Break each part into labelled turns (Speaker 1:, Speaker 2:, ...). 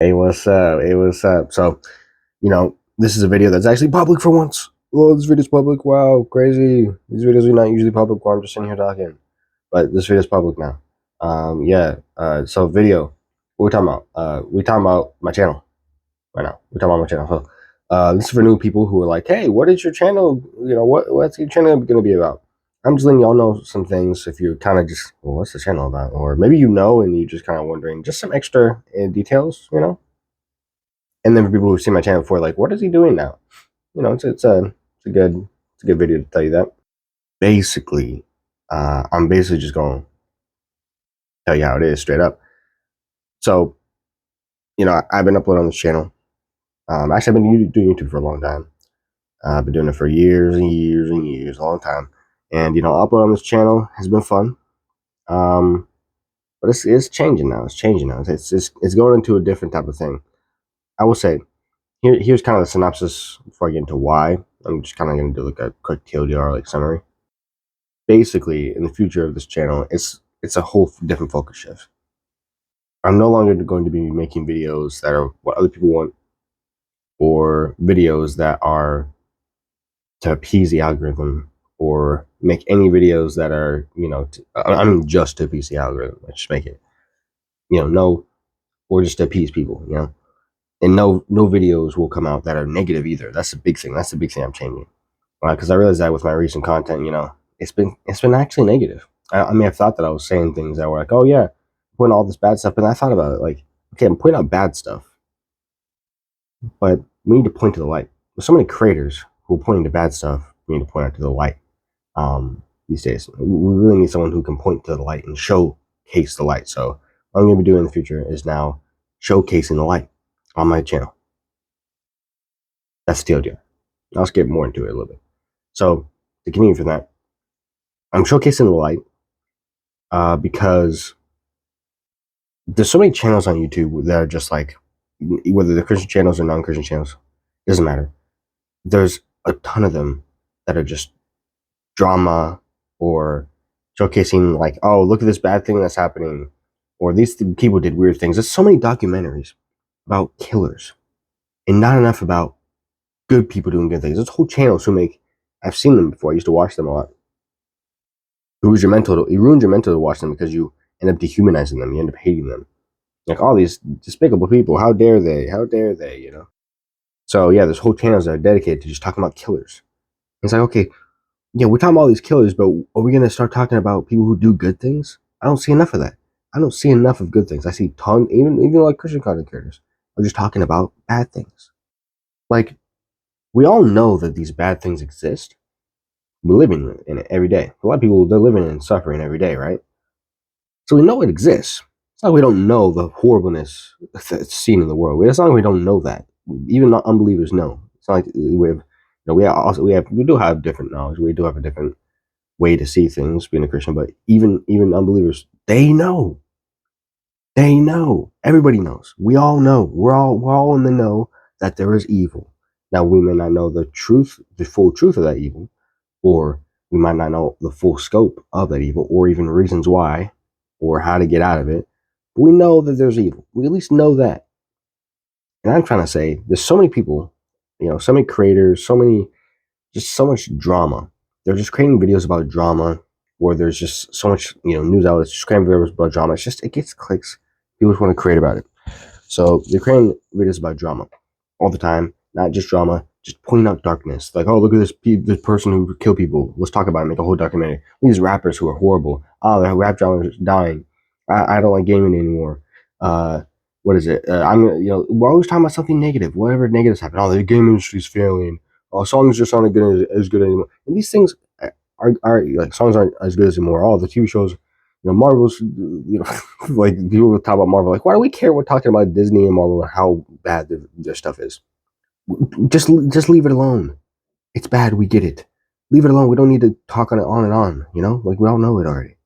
Speaker 1: Hey, what's up? Hey, what's up? So, this is a video that's actually public for once. Oh, this video's public. Wow, crazy. These videos are not usually public while I'm just sitting here talking. But this video's public now. Yeah. So video. What we talking about? We talking about my channel right now. We're talking about my channel. So, this is for new people who are like, hey, what is your channel? What's your channel gonna be about? I'm just letting y'all know some things if you're kind of just, well, what's the channel about? Or maybe you know and you're just kind of wondering, just some extra details. And then for people who've seen my channel before, like, what is he doing now? It's a good video to tell you that. Basically, I'm basically just going to tell you how it is straight up. So, I've been uploading on this channel. Actually, I've been doing YouTube for a long time. I've been doing it for years and years and years, a long time. And uploading on this channel has been fun. But it's changing now. It's changing now. It's going into a different type of thing. I will say, here's kind of the synopsis before I get into why. I'm just kind of going to do like a quick TLDR like summary. Basically, in the future of this channel, it's a whole different focus shift. I'm no longer going to be making videos that are what other people want, or videos that are to appease the algorithm, or make any videos that are just to appease the algorithm. Let's just make it no, or just to appease people. And no videos will come out that are negative either. That's the big thing. That's the big thing I'm changing. Because I realized that with my recent content, it's been actually negative. I mean, I thought that I was saying things that were like, oh yeah, putting all this bad stuff, and I thought about it like, okay, I'm putting out bad stuff, but we need to point to the light. There's so many creators who are pointing to bad stuff. We need to point out to the light. These days, we really need someone who can point to the light and showcase the light. So what I'm going to be doing in the future is now showcasing the light on my channel. That's the TLDR. I'll just get more into it a little bit. So to continue from that, I'm showcasing the light because there's so many channels on YouTube that are just like, whether they're Christian channels or non-Christian channels, doesn't matter. There's a ton of them that are just drama or showcasing like, oh, look at this bad thing that's happening, or these people did weird things. There's so many documentaries about killers and not enough about good people doing good things. There's whole channels who make, I've seen them before. I used to watch them a lot. It ruins your mental to watch them because you end up dehumanizing them. You end up hating them. Like all these despicable people. How dare they? How dare they? So yeah, there's whole channels that are dedicated to just talking about killers. It's like, okay, yeah, we're talking about all these killers, but are we gonna start talking about people who do good things? I don't see enough of that. I don't see enough of good things. I see tons, even like Christian content creators are just talking about bad things. Like, we all know that these bad things exist. We're living in it every day. A lot of people, they're living in suffering every day, right? So we know it exists. It's not like we don't know the horribleness that's seen in the world. It's not like we don't know that. Even unbelievers know. It's not like we do have different knowledge. We do have a different way to see things being a Christian, but even unbelievers, they know. They know. Everybody knows. We all know. We're all in the know that there is evil. Now we may not know the truth, the full truth of that evil, or we might not know the full scope of that evil, or even reasons why, or how to get out of it. But we know that there's evil. We at least know that. And I'm trying to say, there's so many people, so many creators, just so much drama. They're just creating videos about drama, or there's just so much, news outlets just creating videos about drama. It gets clicks. People just want to create about it. So they're creating videos about drama all the time, not just drama, just pointing out darkness. Like, oh, look at this person who killed people. Let's talk about it, make a whole documentary. These rappers who are horrible. Oh, the rap genre is dying. I don't like gaming anymore. What is it? We're always talking about something negative. Whatever negatives happen. Oh, the game industry's failing. Oh, songs just aren't as good anymore. And these things are like, songs aren't as good as anymore. Oh, the TV shows, Marvel's, like people talk about Marvel. Like, why do we care? We're talking about Disney and Marvel and how bad their stuff is. Just leave it alone. It's bad. We get it. Leave it alone. We don't need to talk on it on and on. Like we all know it already.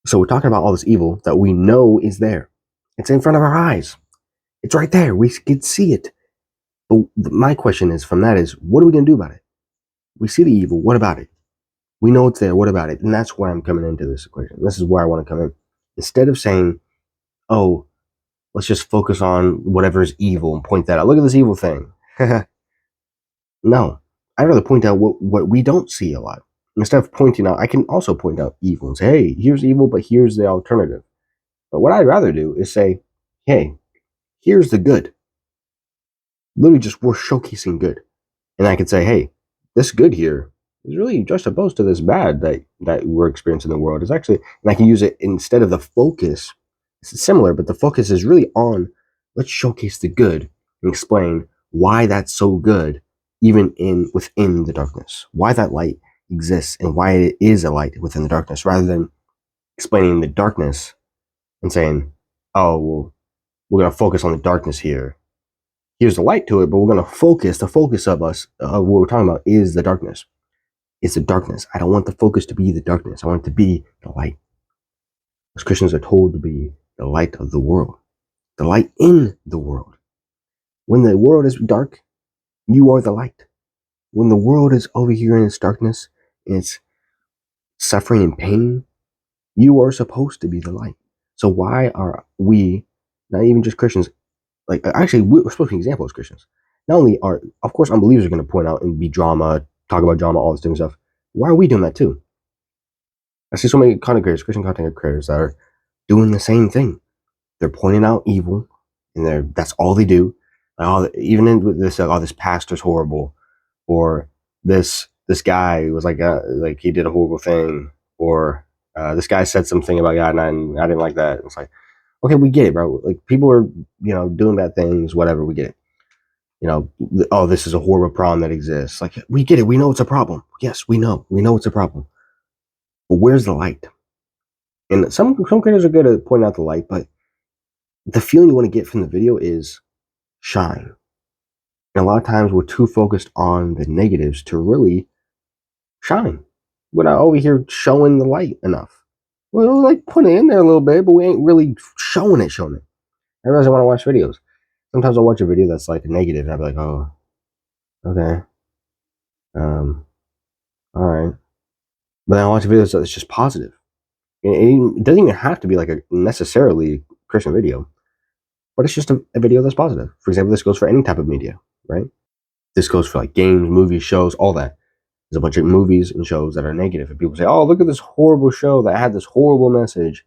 Speaker 1: So we're talking about all this evil that we know is there. It's in front of our eyes. It's right there. We can see it. But my question is, from that is, what are we gonna do about it? We see the evil. What about it? We know it's there. What about it? And that's where I'm coming into this equation. This is where I want to come in. Instead of saying, oh, let's just focus on whatever is evil and point that out. Look at this evil thing. No, I'd rather point out what we don't see a lot. Instead of pointing out, I can also point out evil and say, hey, here's evil, but here's the alternative. But what I'd rather do is say, hey, here's the good. Literally just we're showcasing good. And I could say, hey, this good here is really just opposed to this bad that we're experiencing in the world. Is actually, and I can use it instead of the focus. It's similar, but the focus is really on let's showcase the good and explain why that's so good, even within the darkness. Why that light exists and why it is a light within the darkness, rather than explaining the darkness and saying, oh, well, we're gonna focus on the darkness here. Here's the light to it, but we're gonna focus. The focus of us, what we're talking about, is the darkness. It's the darkness. I don't want the focus to be the darkness. I want it to be the light. As Christians are told to be the light of the world, the light in the world. When the world is dark, you are the light. When the world is over here in its darkness, and its suffering and pain, you are supposed to be the light. So why are we, not even just Christians, like actually we're supposed to be examples as Christians. Not only are, of course, unbelievers are going to point out and be drama, talk about drama, all this different stuff. Why are we doing that too? I see so many content creators, Christian content creators, that are doing the same thing. They're pointing out evil, and that's all they do. Even in this, oh, this pastor's horrible, or this guy was like he did a horrible thing, or this guy said something about God, and I didn't like that. It's like, okay, we get it, bro. Like people are, doing bad things, whatever. We get it. Oh, this is a horrible problem that exists. Like we get it. We know it's a problem. Yes, we know. We know it's a problem. But where's the light? And some creators are good at pointing out the light, but the feeling you want to get from the video is shine. And a lot of times we're too focused on the negatives to really shine. We're not over here showing the light enough. We're like putting it in there a little bit, but we ain't really showing it. I realize I want to watch videos. Sometimes I'll watch a video that's like a negative, and I'll be like, oh, okay. All right. But then I watch a video that's just positive. It doesn't even have to be like a necessarily Christian video, but it's just a video that's positive. For example, this goes for any type of media, right? This goes for like games, movies, shows, all that. There's a bunch of movies and shows that are negative, and people say, "Oh, look at this horrible show that had this horrible message."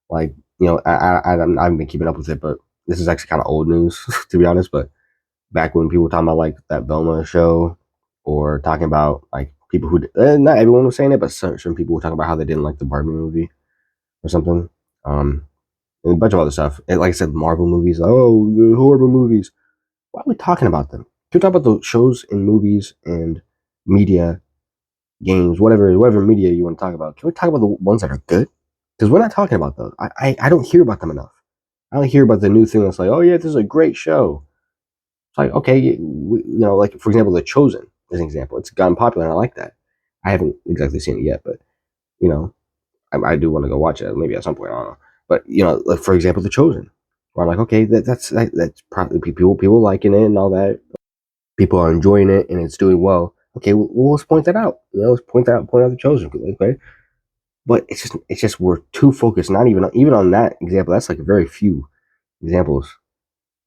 Speaker 1: Like, I haven't been keeping up with it, but this is actually kind of old news to be honest. But back when people were talking about like that Velma show, or talking about like people who not everyone was saying it, but certain people were talking about how they didn't like the Barbie movie or something. And a bunch of other stuff. And like I said, Marvel movies, oh, the horrible movies. Why are we talking about them? Can we talk about the shows and movies and media, games, whatever media you want to talk about? Can we talk about the ones that are good? Because we're not talking about those. I don't hear about them enough. I don't hear about the new thing that's like, oh yeah, this is a great show. It's like, okay, like for example, The Chosen is an example. It's gotten popular, and I like that. I haven't exactly seen it yet, but you know, I do want to go watch it maybe at some point. I don't know, but like for example, The Chosen. Where I'm like, okay, that's probably people liking it and all that. People are enjoying it and it's doing well. Okay, well let's point that out. Let's point out The Chosen. Okay, but it's just we're too focused. Not even on that example. That's like very few examples.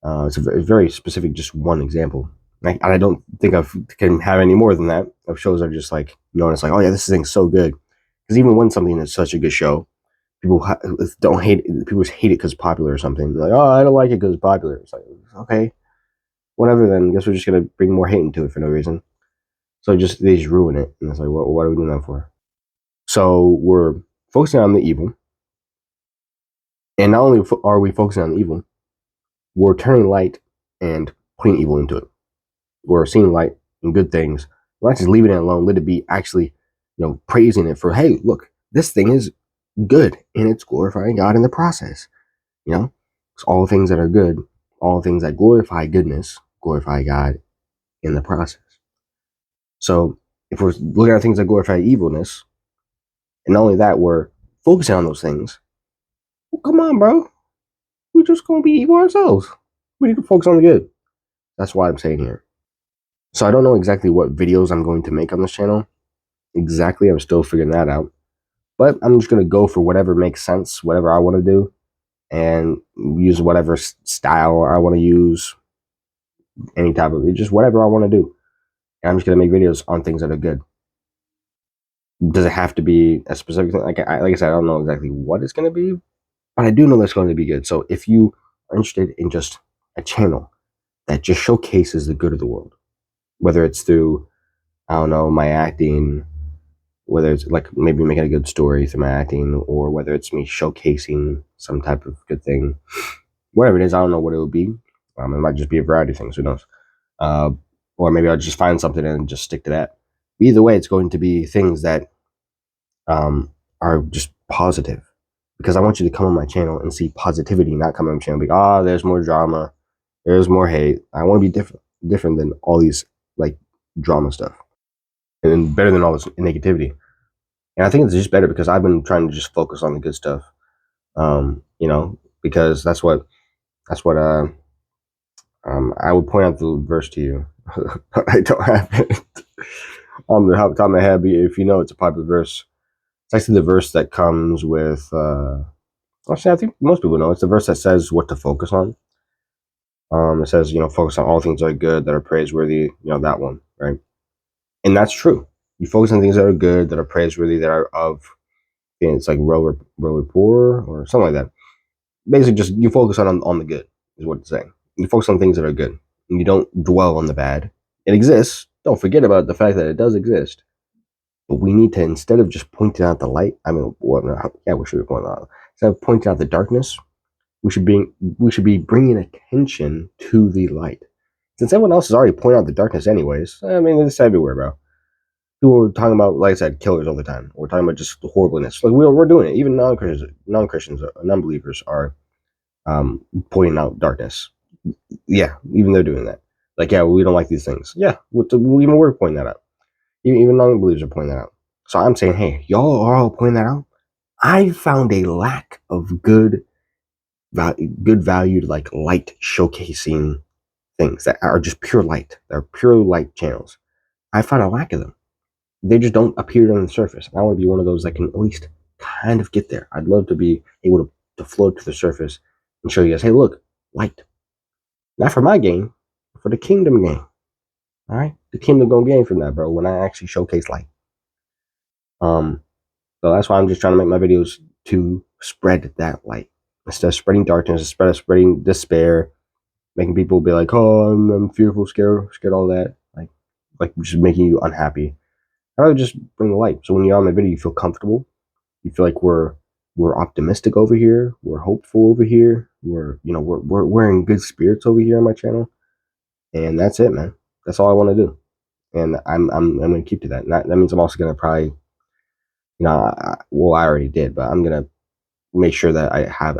Speaker 1: It's a very specific, just one example. I don't think I can have any more than that of shows that are just like it's like, oh yeah, this thing's so good. Because even when something is such a good show, people don't hate it. People just hate it because it's popular or something. They're like, oh, I don't like it because it's popular. It's like, okay, whatever. Then I guess we're just gonna bring more hate into it for no reason. So they just ruin it, and it's like, what are we doing that for? So we're focusing on the evil, and not only are we focusing on the evil, we're turning light and putting evil into it. We're seeing light and good things. We're not just leaving it alone. Let it be actually, praising it for, hey, look, this thing is good, and it's glorifying God in the process. It's all things that are good, all things that glorify goodness, glorify God in the process. So if we're looking at things that glorify evilness, and not only that, we're focusing on those things, well, come on, bro. We're just going to be evil ourselves. We need to focus on the good. That's why I'm saying here. So I don't know exactly what videos I'm going to make on this channel. Exactly, I'm still figuring that out. But I'm just going to go for whatever makes sense, whatever I want to do. and use whatever style I want to use, any type of just whatever I want to do. And I'm just gonna make videos on things that are good. Does it have to be a specific thing? Like I said, I don't know exactly what it's gonna be, but I do know it's going to be good. So if you are interested in just a channel that just showcases the good of the world, whether it's through, I don't know, my acting, whether it's like maybe making a good story through my acting, or whether it's me showcasing some type of good thing, whatever it is, I don't know what it will be. It might just be a variety of things. Who knows? Uh, or maybe I'll just find something and just stick to that. Either way, it's going to be things that are just positive, because I want you to come on my channel and see positivity, not come on my channel and be like, oh, there's more drama, there's more hate. I want to be different than all these like drama stuff, and better than all this negativity. And I think it's just better because I've been trying to just focus on the good stuff. Because that's what I would point out the verse to you. But I don't have it on the top of my head. But if you know, it's a popular verse. It's actually the verse that comes with. Actually, I think most people know it's the verse that says what to focus on. It says, focus on all things that are good, that are praiseworthy. That one, right? And that's true. You focus on things that are good, that are praiseworthy, that are of. It's like row rapport or something like that. Basically, just you focus on the good is what it's saying. You focus on things that are good, and you don't dwell on the bad. It exists. Don't forget about the fact that it does exist. But we need to, instead of just pointing out the light. I mean, we should be pointing out. Instead of pointing out the darkness, we should be bringing attention to the light. Since everyone else is already pointing out the darkness, anyways. I mean, it's everywhere, bro. People are talking about, like I said, killers all the time. We're talking about just the horribleness. Like we're doing it. Even non-Christians, non-believers are pointing out darkness. Yeah, even they're doing that. Like, yeah, we don't like these things. Yeah, even we're pointing that out. Even non-believers are pointing that out. So I'm saying, hey, y'all are all pointing that out. I found a lack of good valued like light showcasing things that are just pure light. They're pure light channels. I found a lack of them. They just don't appear on the surface. I want to be one of those that can at least kind of get there. I'd love to be able to float to the surface and show you guys, hey, look, light. Not for my game, but for the kingdom game. All right, the kingdom gonna gain from that, bro. When I actually showcase light. So that's why I'm just trying to make my videos to spread that light instead of spreading darkness, instead of spreading despair, making people be like, "Oh, I'm fearful, scared, all that," like just making you unhappy. I'd rather just bring the light. So when you're on my video, you feel comfortable. You feel like we're optimistic over here. We're hopeful over here. We're in good spirits over here on my channel, and that's it, man. That's all I want to do, and I'm gonna keep to that. And that means I'm also gonna probably, I already did, but I'm gonna make sure that I have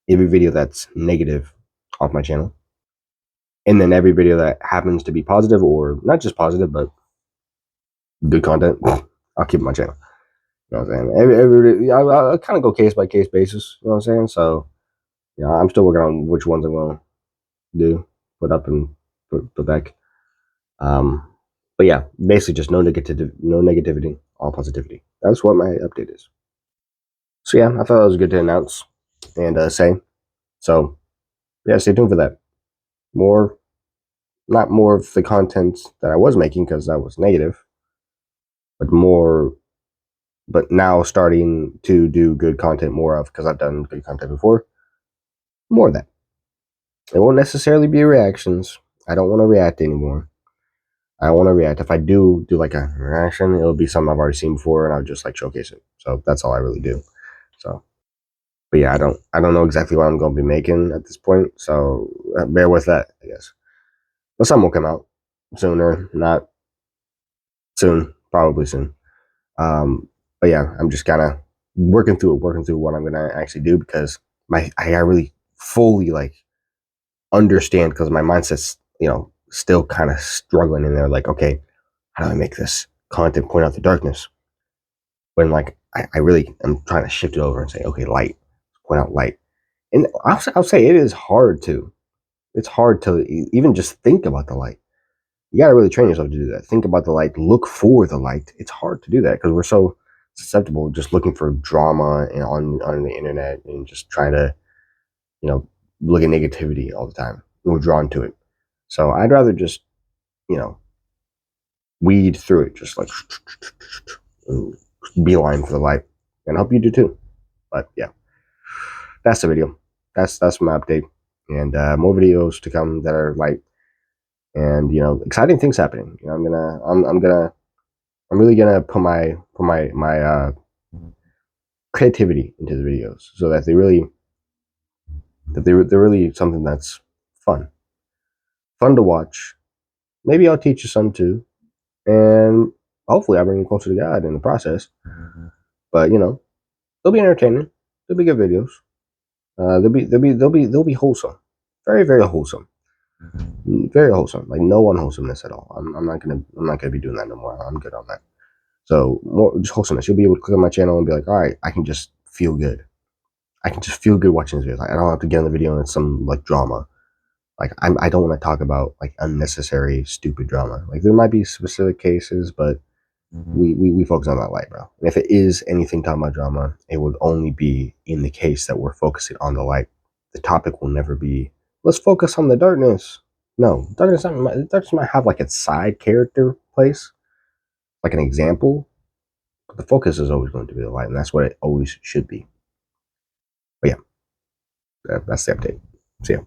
Speaker 1: every video that's negative off my channel, and then every video that happens to be positive, or not just positive, but good content, I'll keep it on my channel. You know what I'm saying? I'll kind of go case by case basis. You know what I'm saying? So, I'm still working on which ones I'm gonna do, put up and put back. But yeah, basically just no negativity, all positivity. That's what my update is. So yeah, I thought that was good to announce and say. So yeah, stay tuned for that. Not more of the content that I was making because that was negative, but now starting to do good content more of, because I've done good content before. More of that. It won't necessarily be reactions. I don't want to react anymore. I don't want to react. If I do like a reaction, it'll be something I've already seen before, and I'll just like showcase it. So that's all I really do. So, but yeah, I don't know exactly what I'm going to be making at this point. So bear with that, I guess. But some will come out sooner, not soon, probably soon. But yeah, I'm just kind of working through what I'm gonna actually do, because I really fully like understand, because my mindset's still kind of struggling in there. Like, okay, how do I make this content point out the darkness? When like I really am trying to shift it over and say, okay, light, point out light. And I'll say it is hard to. It's hard to even just think about the light. You gotta really train yourself to do that. Think about the light. Look for the light. It's hard to do that because we're so susceptible just looking for drama and on the internet, and just trying to you know, look at negativity all the time. We're drawn to it. So I'd rather just, you know, weed through it, just like beeline for the light, and I hope you do too. But yeah, that's the video. That's my update, and more videos to come that are light and exciting things happening. I'm really gonna put my creativity into the videos so that they're really something that's fun, fun to watch. Maybe I'll teach you some too, and hopefully I bring you closer to God in the process. But they'll be entertaining. They'll be good videos. They'll be wholesome, very very wholesome, very wholesome. Like no unwholesomeness at all. I'm not gonna be doing that no more. I'm good on that. So more just wholesomeness. You'll be able to click on my channel and be like, all right, I can just feel good. I can just feel good watching this video. Like, I don't have to get in the video and it's some like drama. Like I don't want to talk about like unnecessary stupid drama. Like there might be specific cases, but we focus on that light, bro. And if it is anything talking about drama, it would only be in the case that we're focusing on the light. The topic will never be let's focus on the darkness. No, darkness might have like its side character place, like an example, but the focus is always going to be the light, and that's what it always should be. But yeah, that's the update. See ya.